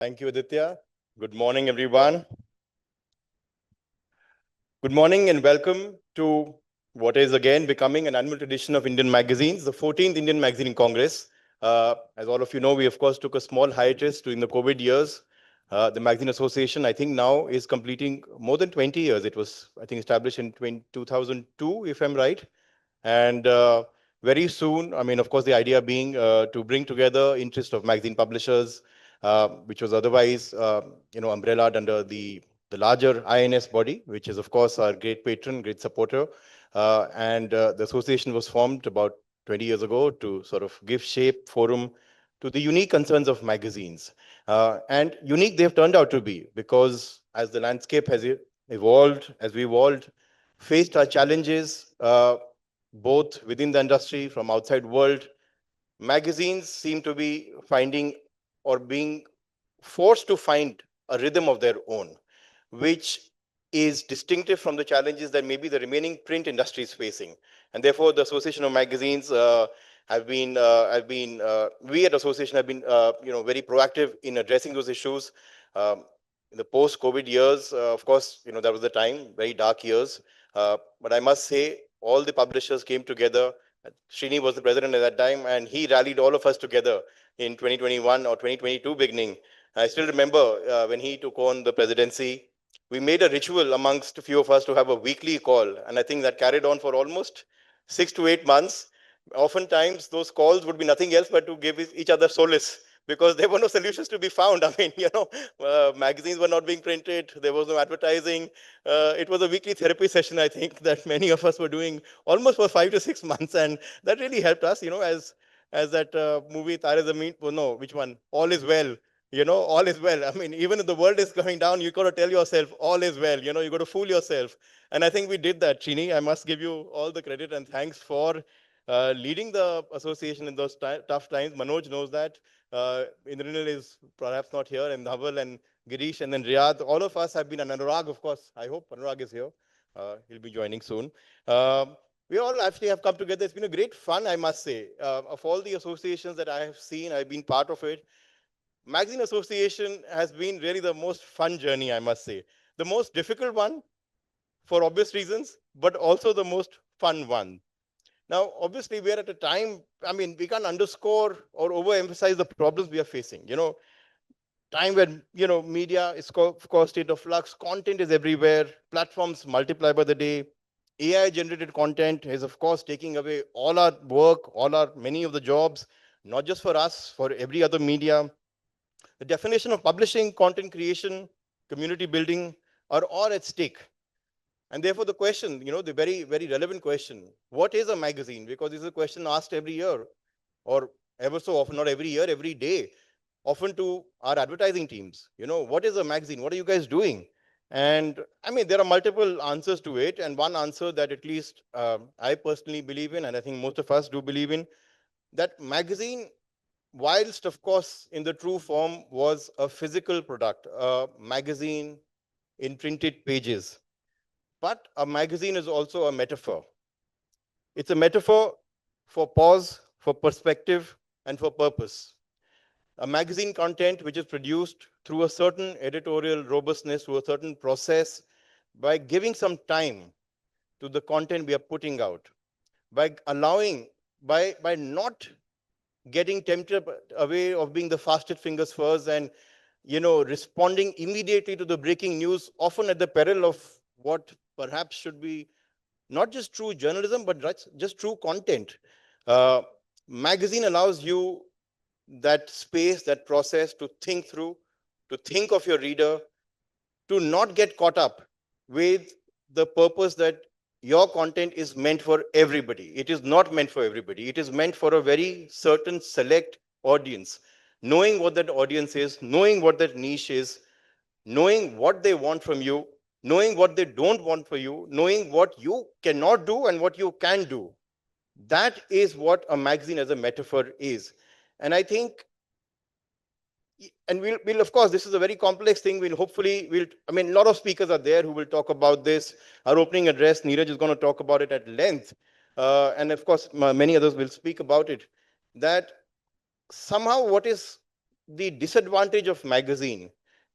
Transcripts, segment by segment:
Thank you, Aditya. Good morning, everyone. Good morning and welcome to what is again becoming an annual tradition of Indian magazines, the 14th Indian Magazine Congress. As all of you know, we of course took a small hiatus during the COVID years. The Magazine Association, I think now is completing more than 20 years. It was, I think, established in 2002, if I'm right. And very soon, I mean, of course, the idea being to bring together interest of magazine publishers, which was otherwise, umbrellaed under the larger INS body, which is, of course, our great patron, great supporter. And the association was formed about 20 years ago to sort of give shape, forum to the unique concerns of magazines. And unique they've turned out to be because as the landscape has evolved, as we evolved, faced our challenges, both within the industry, from outside world, magazines seem to be finding or being forced to find a rhythm of their own, which is distinctive from the challenges that maybe the remaining print industry is facing. And therefore, the Association of Magazines we at Association have been, very proactive in addressing those issues. In the post-COVID years, of course, that was the time, very dark years. But I must say, all the publishers came together. Srini was the president at that time, and he rallied all of us together in 2021 or 2022 beginning. I still remember when he took on the presidency, we made a ritual amongst a few of us to have a weekly call. And I think that carried on for almost 6 to 8 months. Oftentimes, those calls would be nothing else but to give each other solace because there were no solutions to be found. I mean, magazines were not being printed. There was no advertising. It was a weekly therapy session, I think, that many of us were doing almost for 5 to 6 months. And that really helped us, as that movie, Tare Zameen, oh no, which one? All is well. All is well. I mean, even if the world is going down, you got to tell yourself, all is well. You got to fool yourself. And I think we did that, Chini. I must give you all the credit and thanks for leading the association in those tough times. Manoj knows that. Indranil is perhaps not here, and Dhaval and Girish and then Riyadh. All of us have been, and Anurag, of course. I hope Anurag is here. He'll be joining soon. We all actually have come together. It's been a great fun, I must say. Of all the associations that I have seen, I've been part of it. Magazine Association has been really the most fun journey, I must say. The most difficult one, for obvious reasons, but also the most fun one. Now, obviously, we are at a time, I mean, we can't underscore or overemphasize the problems we are facing. Time when, media is, of course, state of flux, content is everywhere, platforms multiply by the day. AI generated content is, of course, taking away all our work, many of the jobs, not just for us, for every other media. The definition of publishing, content creation, community building are all at stake. And therefore, the question, the very, very relevant question, what is a magazine? Because this is a question asked every year, or ever so often, not every year, every day, often to our advertising teams. What is a magazine? What are you guys doing? And I mean, there are multiple answers to it. And one answer that at least I personally believe in, and I think most of us do believe in, that magazine, whilst of course in the true form was a physical product, a magazine in printed pages, but a magazine is also a metaphor. It's a metaphor for pause, for perspective, and for purpose. A magazine content which is produced through a certain editorial robustness, through a certain process, by giving some time to the content we are putting out, by allowing, by not getting tempted away of being the fastest fingers first and responding immediately to the breaking news, often at the peril of what perhaps should be not just true journalism, but just true content. Magazine allows you that space, that process to think through, to think of your reader, to not get caught up with the purpose that your content is meant for everybody. It is not meant for everybody. It is meant for a very certain select audience. Knowing what that audience is, knowing what that niche is, knowing what they want from you, knowing what they don't want for you, knowing what you cannot do and what you can do. That is what a magazine as a metaphor is. And I think, and we'll of course, this is a very complex thing. I mean, a lot of speakers are there who will talk about this. Our opening address, Neeraj is going to talk about it at length. And of course, many others will speak about it. That somehow what is the disadvantage of magazine,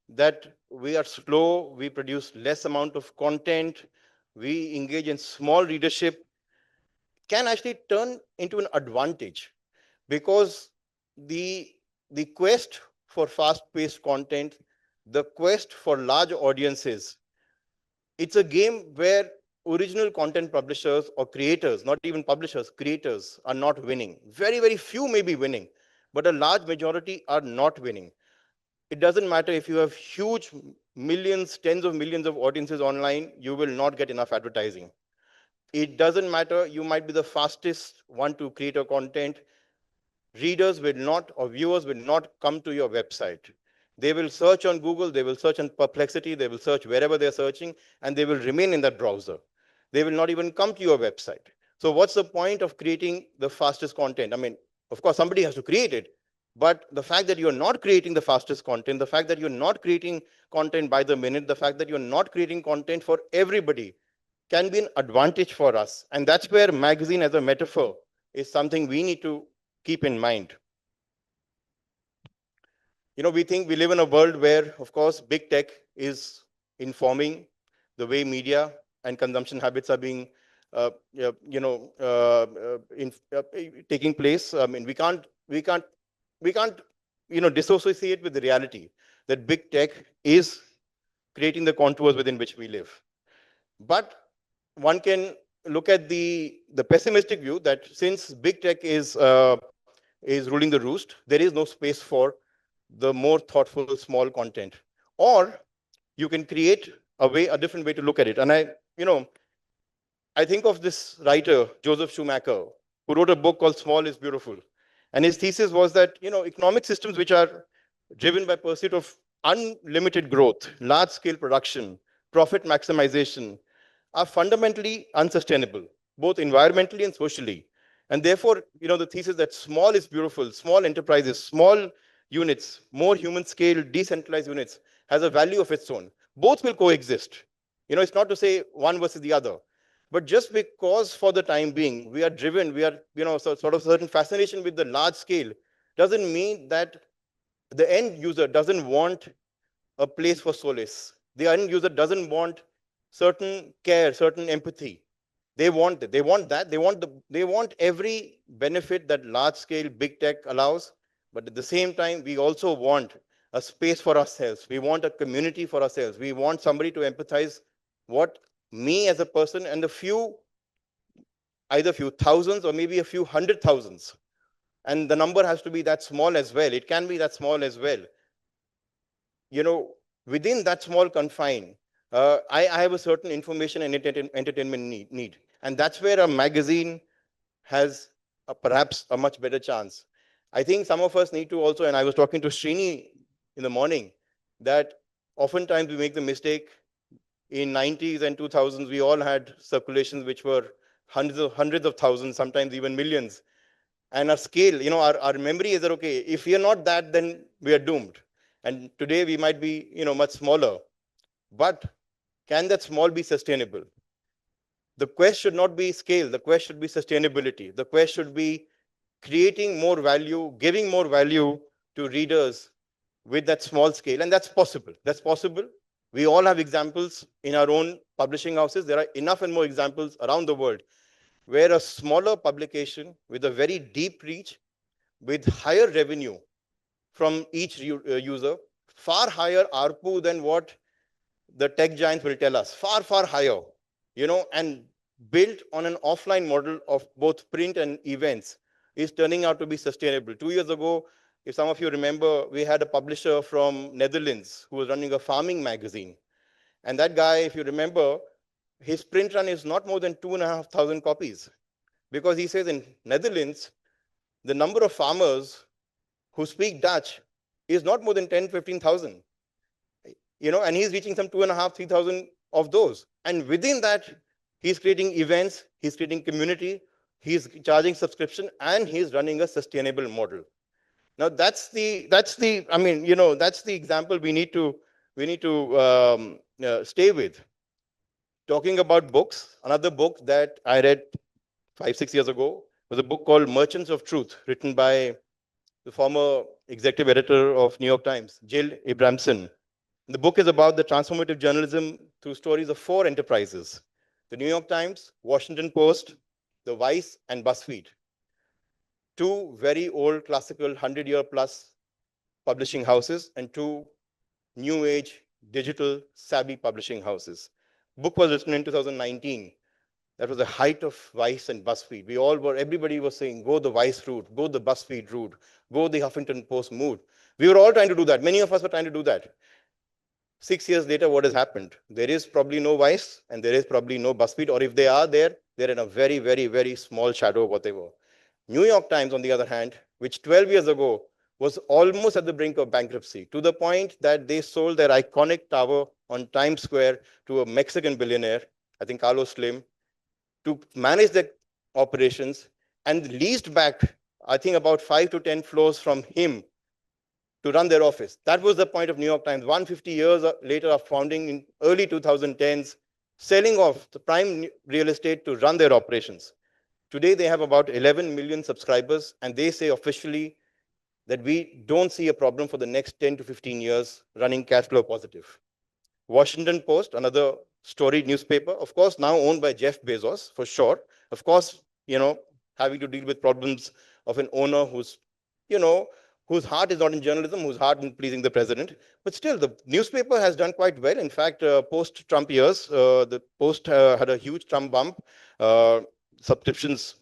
that we are slow, we produce less amount of content, we engage in small readership, can actually turn into an advantage, because the the quest for fast-paced content, the quest for large audiences, it's a game where original content publishers or creators, not even publishers, creators are not winning. Very, very few may be winning, but a large majority are not winning. It doesn't matter if you have huge millions, tens of millions of audiences online, you will not get enough advertising. It doesn't matter, you might be the fastest one to create a content, readers will not, or viewers will not come to your website. They will search on Google, they will search on Perplexity, they will search wherever they're searching, and they will remain in that browser. They will not even come to your website. So what's the point of creating the fastest content? I mean, of course, somebody has to create it, but the fact that you're not creating the fastest content, the fact that you're not creating content by the minute, the fact that you're not creating content for everybody can be an advantage for us. And that's where magazine as a metaphor is something we need to keep in mind. We think we live in a world where, of course, big tech is informing the way media and consumption habits are being, taking place. I mean, we can't, dissociate with the reality that big tech is creating the contours within which we live. But one can look at the pessimistic view that since big tech is ruling the roost, there is no space for the more thoughtful small content. Or you can create a different way to look at it. And I think of this writer, Joseph Schumacher, who wrote a book called Small is Beautiful. And his thesis was that, economic systems which are driven by pursuit of unlimited growth, large scale production, profit maximization, are fundamentally unsustainable, both environmentally and socially. And therefore, the thesis that small is beautiful, small enterprises, small units, more human scale, decentralized units, has a value of its own. Both will coexist. It's not to say one versus the other. But just because for the time being, we are driven, we are, sort of certain fascination with the large scale, doesn't mean that the end user doesn't want a place for solace. The end user doesn't want certain care, certain empathy. They want it. They want that. They want every benefit that large scale big tech allows. But at the same time, we also want a space for ourselves. We want a community for ourselves. We want somebody to empathize what me as a person and either a few thousands or maybe a few hundred thousands. And the number has to be that small as well. It can be that small as well. Within that small confine, I have a certain information and entertainment need. And that's where a magazine has perhaps a much better chance. I think some of us need to also, and I was talking to Srini in the morning, that oftentimes we make the mistake. In 90s and 2000s, we all had circulations which were hundreds of thousands, sometimes even millions. And our scale, our memory is that, okay, if we are not that, then we are doomed. And today we might be, much smaller. But can that small be sustainable? The quest should not be scale. The quest should be sustainability. The quest should be creating more value, giving more value to readers with that small scale. And that's possible. That's possible. We all have examples in our own publishing houses. There are enough and more examples around the world where a smaller publication with a very deep reach, with higher revenue from each user, far higher ARPU than what the tech giants will tell us, far, far higher, and built on an offline model of both print and events, is turning out to be sustainable. 2 years ago, if some of you remember, we had a publisher from Netherlands who was running a farming magazine. And that guy, if you remember, his print run is not more than 2,500 copies. Because he says in Netherlands, the number of farmers who speak Dutch is not more than 10, 15,000. And he's reaching some 2,500, 3,000 of those. And within that, he's creating events, he's creating community, he's charging subscription, and he's running a sustainable model. Now that's the example we need to stay with. Talking about books, another book that I read 5, 6 years ago was a book called Merchants of Truth, written by the former executive editor of New York Times, Jill Abramson. The book is about the transformative journalism through stories of four enterprises: the New York Times, Washington Post, the Vice, and BuzzFeed. Two very old, classical, 100-year plus publishing houses, and two new age, digital, savvy publishing houses. Book was written in 2019. That was the height of Vice and BuzzFeed. Everybody was saying, go the Vice route, go the BuzzFeed route, go the Huffington Post route. We were all trying to do that. Many of us were trying to do that. 6 years later, what has happened? There is probably no Vice and there is probably no BuzzFeed, or if they are there, they're in a very, very, very small shadow of what they were. New York Times, on the other hand, which 12 years ago was almost at the brink of bankruptcy, to the point that they sold their iconic tower on Times Square to a Mexican billionaire, I think Carlos Slim, to manage their operations, and leased back, I think, about 5 to 10 floors from him to run their office. That was the point of New York Times. 150 years later of founding in early 2010s, selling off the prime real estate to run their operations. Today, they have about 11 million subscribers, and they say officially that we don't see a problem for the next 10 to 15 years running cash flow positive. Washington Post, another storied newspaper, of course, now owned by Jeff Bezos, for sure. Of course, having to deal with problems of an owner whose heart is not in journalism, whose heart in pleasing the president. But still, the newspaper has done quite well. In fact, post-Trump years, the Post had a huge Trump bump. Subscriptions,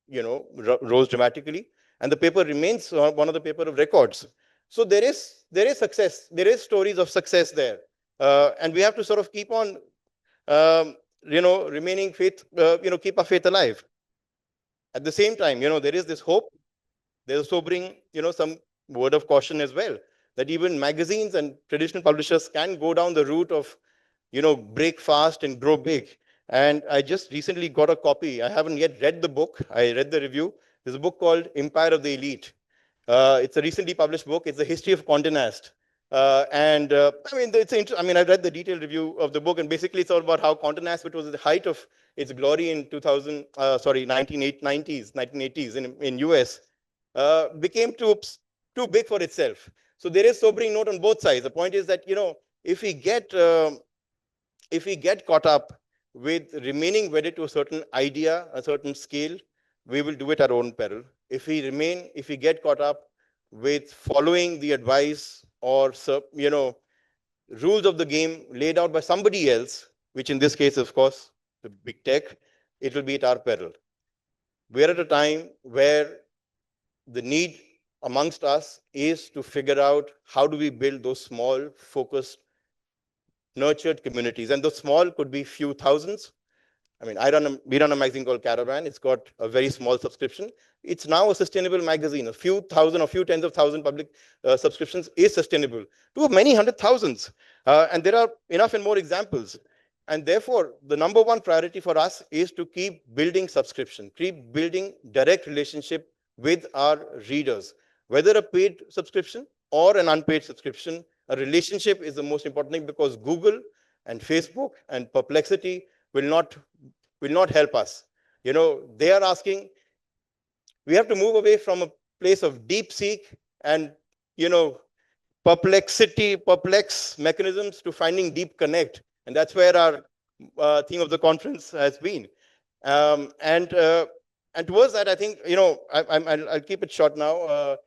rose dramatically, and the paper remains one of the paper of records. So there is success. There is stories of success there, and we have to sort of keep on, remaining faith. Keep our faith alive. At the same time, there is this hope. There's a sobering, some word of caution as well, that even magazines and traditional publishers can go down the route of, break fast and grow big. And I just recently got a copy. I haven't yet read the book. I read the review. There's a book called Empire of the Elite. It's a recently published book. It's the history of Condé Nast. I mean, I read the detailed review of the book, and basically it's all about how Condé Nast, which was at the height of its glory in 1980s in US, became too big for itself. So there is sobering note on both sides. The point is that, if we get caught up with remaining wedded to a certain idea, a certain scale, we will do it at our own peril. If we get caught up with following the advice or, rules of the game laid out by somebody else, which in this case, of course, the big tech, it will be at our peril. We're at a time where the need amongst us is to figure out how do we build those small, focused, nurtured communities. And those small could be few thousands. I mean, we run a magazine called Caravan. It's got a very small subscription. It's now a sustainable magazine. A few thousand or few tens of thousand public subscriptions is sustainable to many hundred thousands. And there are enough and more examples. And therefore, the number one priority for us is to keep building subscription, keep building direct relationship with our readers, whether a paid subscription or an unpaid subscription. A relationship is the most important thing, because Google and Facebook and Perplexity will not help us. They are asking, we have to move away from a place of deep seek and, perplex mechanisms to finding deep connect. And that's where our theme of the conference has been. And towards that, I think, I'll keep it short now.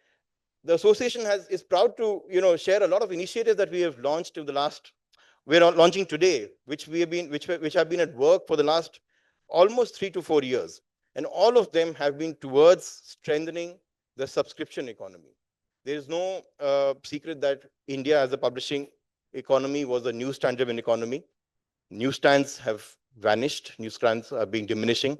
The association is proud to, share a lot of initiatives that we have launched in the last. We're launching today, which have been at work for the last almost 3 to 4 years, and all of them have been towards strengthening the subscription economy. There is no secret that India, as a publishing economy, was a newsstand-driven economy. Newsstands have vanished. Newsstands are being diminishing.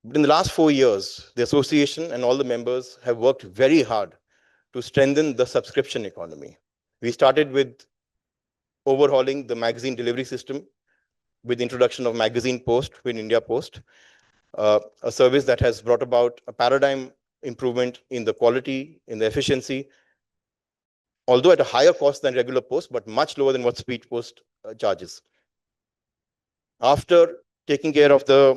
But in the last 4 years, the association and all the members have worked very hard to strengthen the subscription economy. We started with overhauling the magazine delivery system with the introduction of Magazine Post in India Post, a service that has brought about a paradigm improvement in the quality, in the efficiency, although at a higher cost than regular post, but much lower than what speed post charges. After taking care of the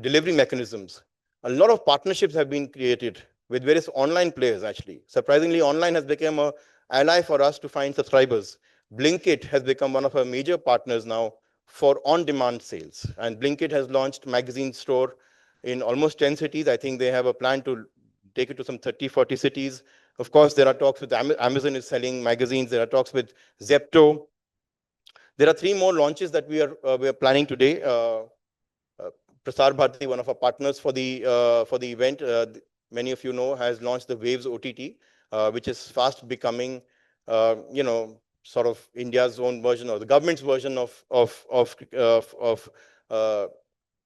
delivery mechanisms, a lot of partnerships have been created with various online players, actually. Surprisingly, online has become an ally for us to find subscribers. Blinkit has become one of our major partners now for on-demand sales. And Blinkit has launched magazine store in almost 10 cities. I think they have a plan to take it to some 30, 40 cities. Of course, there are talks with Amazon is selling magazines. There are talks with Zepto. There are 3 more launches that we are planning today. Prasar Bharati, one of our partners for the event, many of you know, has launched the Waves OTT, which is fast becoming, sort of India's own version or the government's version of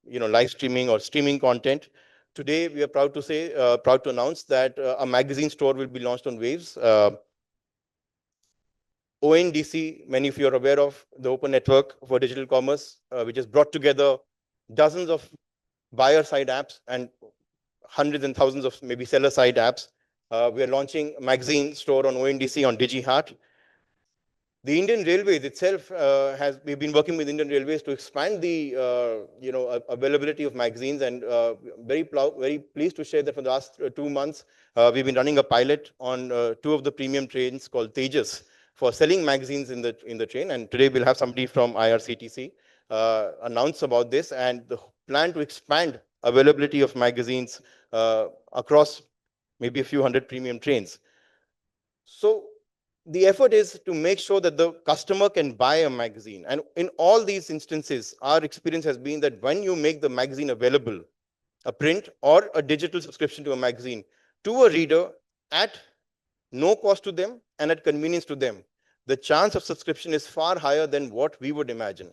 live streaming or streaming content. Today, we are proud to announce that a magazine store will be launched on Waves. ONDC, many of you are aware of the Open Network for Digital Commerce, which has brought together dozens of buyer-side apps and hundreds and thousands of maybe seller-side apps. We are launching a magazine store on ONDC on DigiHeart. The Indian Railways itself we've been working with Indian Railways to expand the availability of magazines, and very pleased to share that for the last 2 months we've been running a pilot on 2 of the premium trains called Tejas for selling magazines in the train. And today we'll have somebody from IRCTC announce about this and the plan to expand availability of magazines across maybe a few hundred premium trains. So the effort is to make sure that the customer can buy a magazine. And in all these instances, our experience has been that when you make the magazine available, a print or a digital subscription to a magazine, to a reader at no cost to them and at convenience to them, the chance of subscription is far higher than what we would imagine.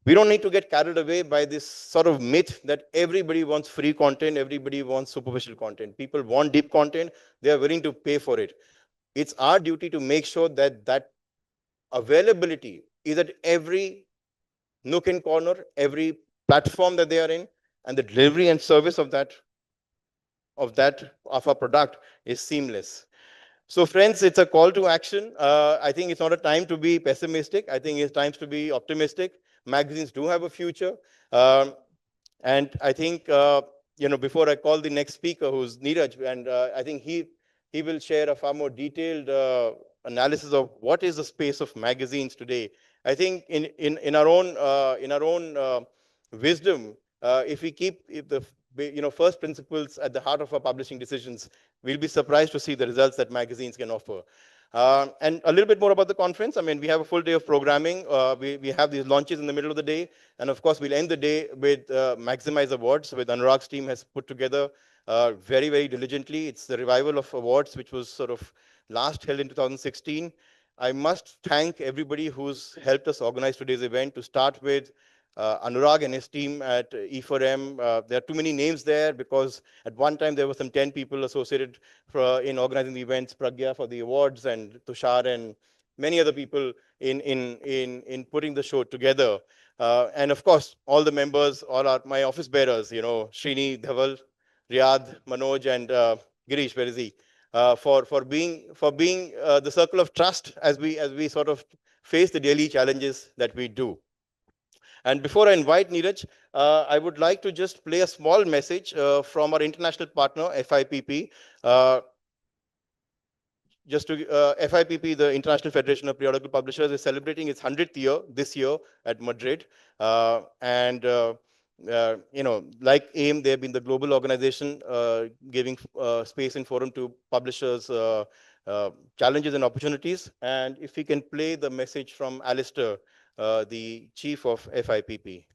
We don't need to get carried away by this sort of myth that everybody wants free content, everybody wants superficial content. People want deep content, they are willing to pay for it. It's our duty to make sure that that availability is at every nook and corner, every platform that they are in, and the delivery and service of our product is seamless. So friends, it's a call to action. I think it's not a time to be pessimistic. I think it's time to be optimistic. Magazines do have a future. And I think, before I call the next speaker, who's Neeraj, and I think he will share a far more detailed analysis of what is the space of magazines today. I think in our own wisdom, if we keep the first principles at the heart of our publishing decisions, we'll be surprised to see the results that magazines can offer. And a little bit more about the conference. I mean, we have a full day of programming. We have these launches in the middle of the day. And of course, we'll end the day with Maximize Awards, with Anurag's team has put together very, very diligently. It's the revival of awards, which was sort of last held in 2016. I must thank everybody who's helped us organize today's event, to start with Anurag and his team at E4M. There are too many names there because at one time there were some 10 people associated in organizing the events, Pragya for the awards, and Tushar and many other people in putting the show together. And of course, all the members, my office bearers, Srini, Dhaval, Riyadh, Manoj, and Girish, where is he? For being the circle of trust as we sort of face the daily challenges that we do. And before I invite Neeraj, I would like to just play a small message from our international partner, FIPP. FIPP, the International Federation of Periodical Publishers, is celebrating its 100th year this year at Madrid. Like AIM, they have been the global organization giving space and forum to publishers' challenges and opportunities. And if we can play the message from Alistair, the chief of FIPP.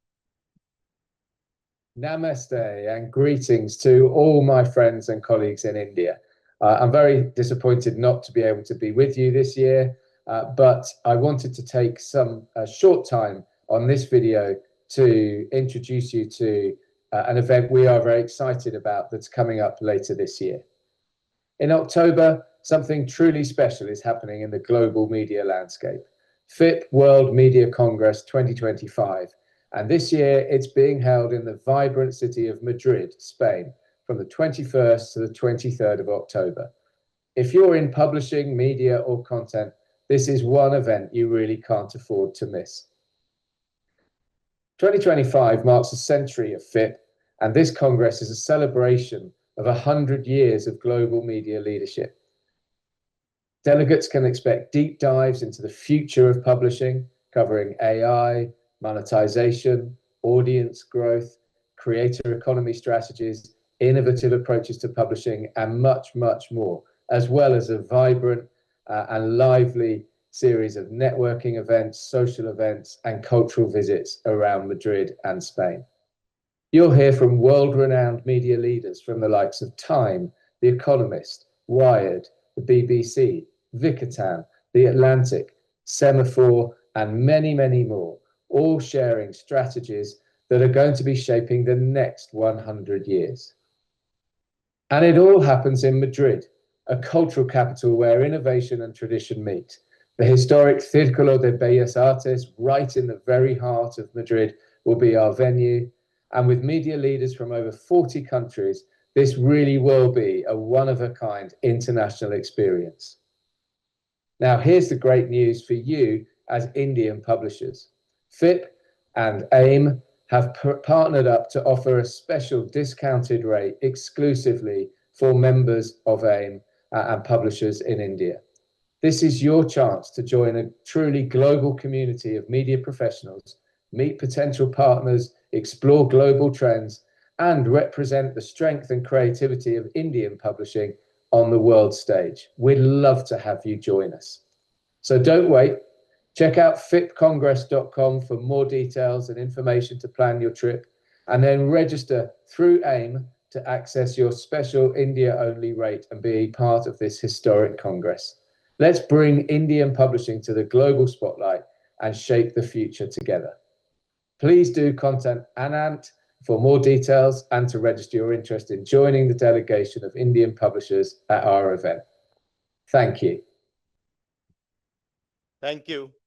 Namaste and greetings to all my friends and colleagues in India. I'm very disappointed not to be able to be with you this year, but I wanted to take a short time on this video to introduce you to an event we are very excited about that's coming up later this year. In October, something truly special is happening in the global media landscape. FIP World Media Congress 2025. And this year it's being held in the vibrant city of Madrid, Spain, from the 21st to the 23rd of October. If you're in publishing, media, or content, this is one event you really can't afford to miss. 2025 marks a century of FIP, and this Congress is a celebration of 100 years of global media leadership. Delegates can expect deep dives into the future of publishing, covering AI, monetization, audience growth, creator economy strategies, innovative approaches to publishing, and much, much more, as well as a vibrant and lively series of networking events, social events, and cultural visits around Madrid and Spain. You'll hear from world-renowned media leaders from the likes of Time, The Economist, Wired, the BBC, Vicatan, The Atlantic, Semaphore, and many, many more, all sharing strategies that are going to be shaping the next 100 years. And it all happens in Madrid, a cultural capital where innovation and tradition meet. The historic Círculo de Bellas Artes, right in the very heart of Madrid, will be our venue. And with media leaders from over 40 countries, this really will be a one-of-a-kind international experience. Now, here's the great news for you as Indian publishers. FIP and AIM have partnered up to offer a special discounted rate exclusively for members of AIM and publishers in India. This is your chance to join a truly global community of media professionals, meet potential partners, explore global trends, and represent the strength and creativity of Indian publishing on the world stage. We'd love to have you join us. So don't wait. Check out fipcongress.com for more details and information to plan your trip, and then register through AIM to access your special India-only rate and be part of this historic Congress. Let's bring Indian publishing to the global spotlight and shape the future together. Please do contact Anant for more details and to register your interest in joining the delegation of Indian publishers at our event. Thank you. Thank you.